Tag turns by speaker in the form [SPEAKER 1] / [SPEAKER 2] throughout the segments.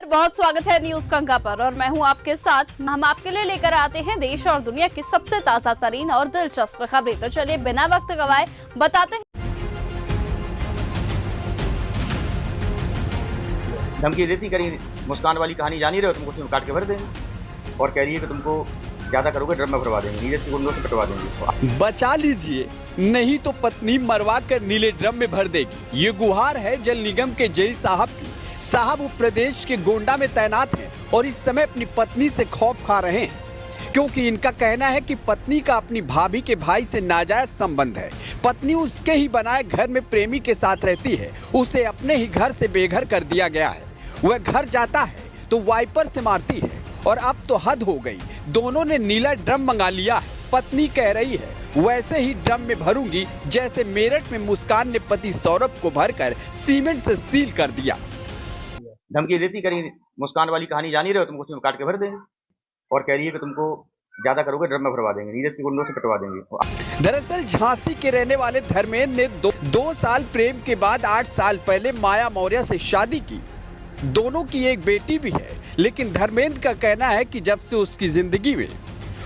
[SPEAKER 1] बहुत स्वागत है न्यूज गंगा पर और मैं हूं आपके साथ। हम आपके लिए लेकर आते हैं देश और दुनिया की सबसे ताजा तरीन और दिलचस्प खबरें। तो चलिए बिना वक्त गवाए बताते हैं।
[SPEAKER 2] धमकी देती करी मुस्कान वाली कहानी जानी रहे हो, तुमको उसमें काट के भर देंगे और कह रही है कि तुमको ज्यादा करोगे ड्रम में भरवा देंगे, नीरज की गुंडों से कटवा देंगे।
[SPEAKER 3] बचा लीजिए, नहीं तो पत्नी मरवा कर नीले ड्रम में भर देगी। ये गुहार है जल निगम के जय साहब की। साहब उत्तर प्रदेश के गोंडा में तैनात हैं और इस समय अपनी पत्नी से खौफ खा रहे हैं, क्योंकि इनका कहना है कि पत्नी का अपनी भाभी के भाई से नाजायज संबंध है। पत्नी उसके ही बनाए घर में प्रेमी के साथ रहती है, उसे अपने ही घर से बेघर कर दिया गया है। वह घर जाता है तो वाइपर से मारती है और अब तो हद हो गई, दोनों ने नीला ड्रम मंगा लिया है। पत्नी कह रही है वैसे ही ड्रम में भरूंगी जैसे मेरठ में मुस्कान ने पति सौरभ को भरकर सीमेंट से सील कर दिया।
[SPEAKER 2] धमकी देती करी मुस्कान वाली कहानी जानी रहे हो, तुमको उसमें काट के भर देंगे और कह रही है कि तुमको ज्यादा करोगे ड्रम में भरवा देंगे, नीरज की गुंडों से कटवा देंगे।
[SPEAKER 3] दरअसल झांसी के रहने वाले धर्मेंद्र ने दो साल प्रेम के बाद 8 साल पहले माया मौर्य से शादी की। दोनों की एक बेटी भी है, लेकिन धर्मेंद्र का कहना है कि जब से उसकी जिंदगी में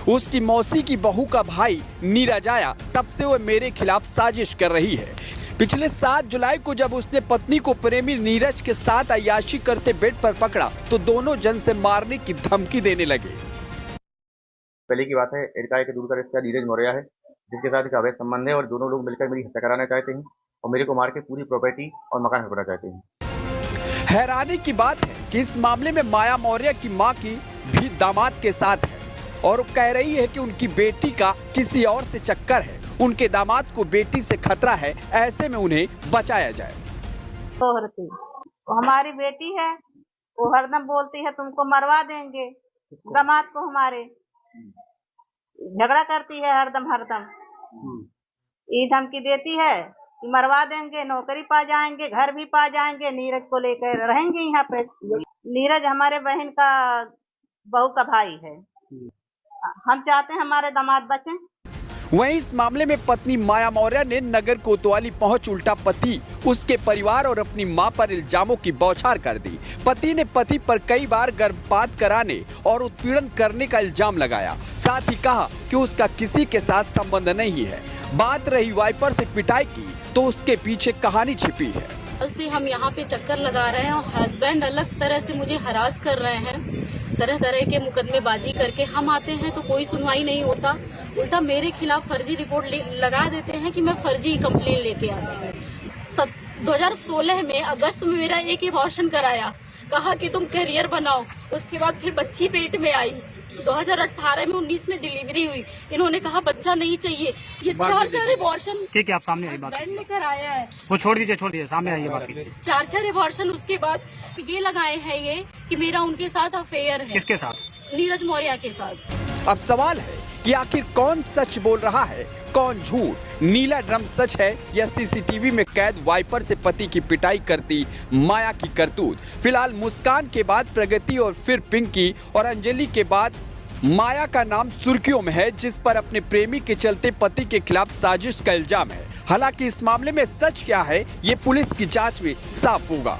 [SPEAKER 3] उसकी मौसी की बहू का भाई नीरज आया, तब से वह मेरे खिलाफ साजिश कर रही है। पिछले 7 जुलाई को जब उसने पत्नी को प्रेमी नीरज के साथ अय्याशी करते बेड पर पकड़ा तो दोनों जन से मारने की धमकी देने लगे।
[SPEAKER 2] पहले की बात है, एरकाए के दूर का रिश्ता नीरज मौर्य है, जिसके साथ एक अवैध संबंध है और दोनों लोग मिलकर मेरी हत्या कराना चाहते हैं और मेरे को मार के पूरी प्रॉपर्टी और मकान हड़पना चाहते हैं।
[SPEAKER 3] हैरानी की बात है कि इस मामले में माया मौर्य की मां की भी दामाद के साथ है और कह रही है कि उनकी बेटी का किसी और से चक्कर है, उनके दामाद को बेटी से खतरा है, ऐसे में उन्हें बचाया जाए।
[SPEAKER 4] वो हमारी बेटी है, वो हरदम बोलती है तुमको मरवा देंगे, दामाद को हमारे झगड़ा करती है हरदम ये धमकी देती है कि मरवा देंगे, नौकरी पा जाएंगे, घर भी पा जाएंगे, नीरज को लेकर रहेंगे यहाँ पे। नीरज हमारे बहन का बहू का भाई है, हम चाहते हैं हमारे दामाद बचें।
[SPEAKER 3] वहीं इस मामले में पत्नी माया मौर्य ने नगर कोतवाली पहुंच उल्टा पति, उसके परिवार और अपनी मां पर इल्जामों की बौछार कर दी। पति ने पति पर कई बार गर्भपात कराने और उत्पीड़न करने का इल्जाम लगाया, साथ ही कहा कि उसका किसी के साथ संबंध नहीं है। बात रही वाइपर से पिटाई की तो उसके पीछे कहानी छिपी है।
[SPEAKER 5] कल से हम यहाँ पे चक्कर लगा रहे हैं और हस्बैंड अलग तरह से मुझे हरास कर रहे हैं, तरह तरह के मुकदमेबाजी करके। हम आते हैं तो कोई सुनवाई नहीं होता, उल्टा मेरे खिलाफ फर्जी रिपोर्ट लगा देते हैं कि मैं फर्जी कंप्लेन लेके आती हूँ। 2016 में अगस्त में मेरा एक अबॉर्शन कराया, कहा कि तुम करियर बनाओ, उसके बाद फिर बच्ची पेट में आई। 2018 में 19 में डिलीवरी हुई, इन्होंने कहा बच्चा नहीं चाहिए। ये 4 अबॉर्शन
[SPEAKER 6] ठीक है, आप सामने आई बात
[SPEAKER 5] ने कराया है।
[SPEAKER 6] वो छोड़ दीजिए सामने आइए बात कीजिए।
[SPEAKER 5] 4 अबॉर्शन उसके बाद ये लगाए हैं ये कि मेरा उनके साथ अफेयर है।
[SPEAKER 6] किसके साथ?
[SPEAKER 5] नीरज मौर्य के साथ।
[SPEAKER 3] अब सवाल है कि आखिर कौन सच बोल रहा है, कौन झूठ? नीला ड्रम सच है या सीसीटीवी में कैद वाइपर से पति की पिटाई करती माया की करतूत? फिलहाल मुस्कान के बाद प्रगति और फिर पिंकी और अंजलि के बाद माया का नाम सुर्खियों में है, जिस पर अपने प्रेमी के चलते पति के खिलाफ साजिश का इल्जाम है। हालांकि इस मामले में सच क्या है, ये पुलिस की जांच में साफ होगा।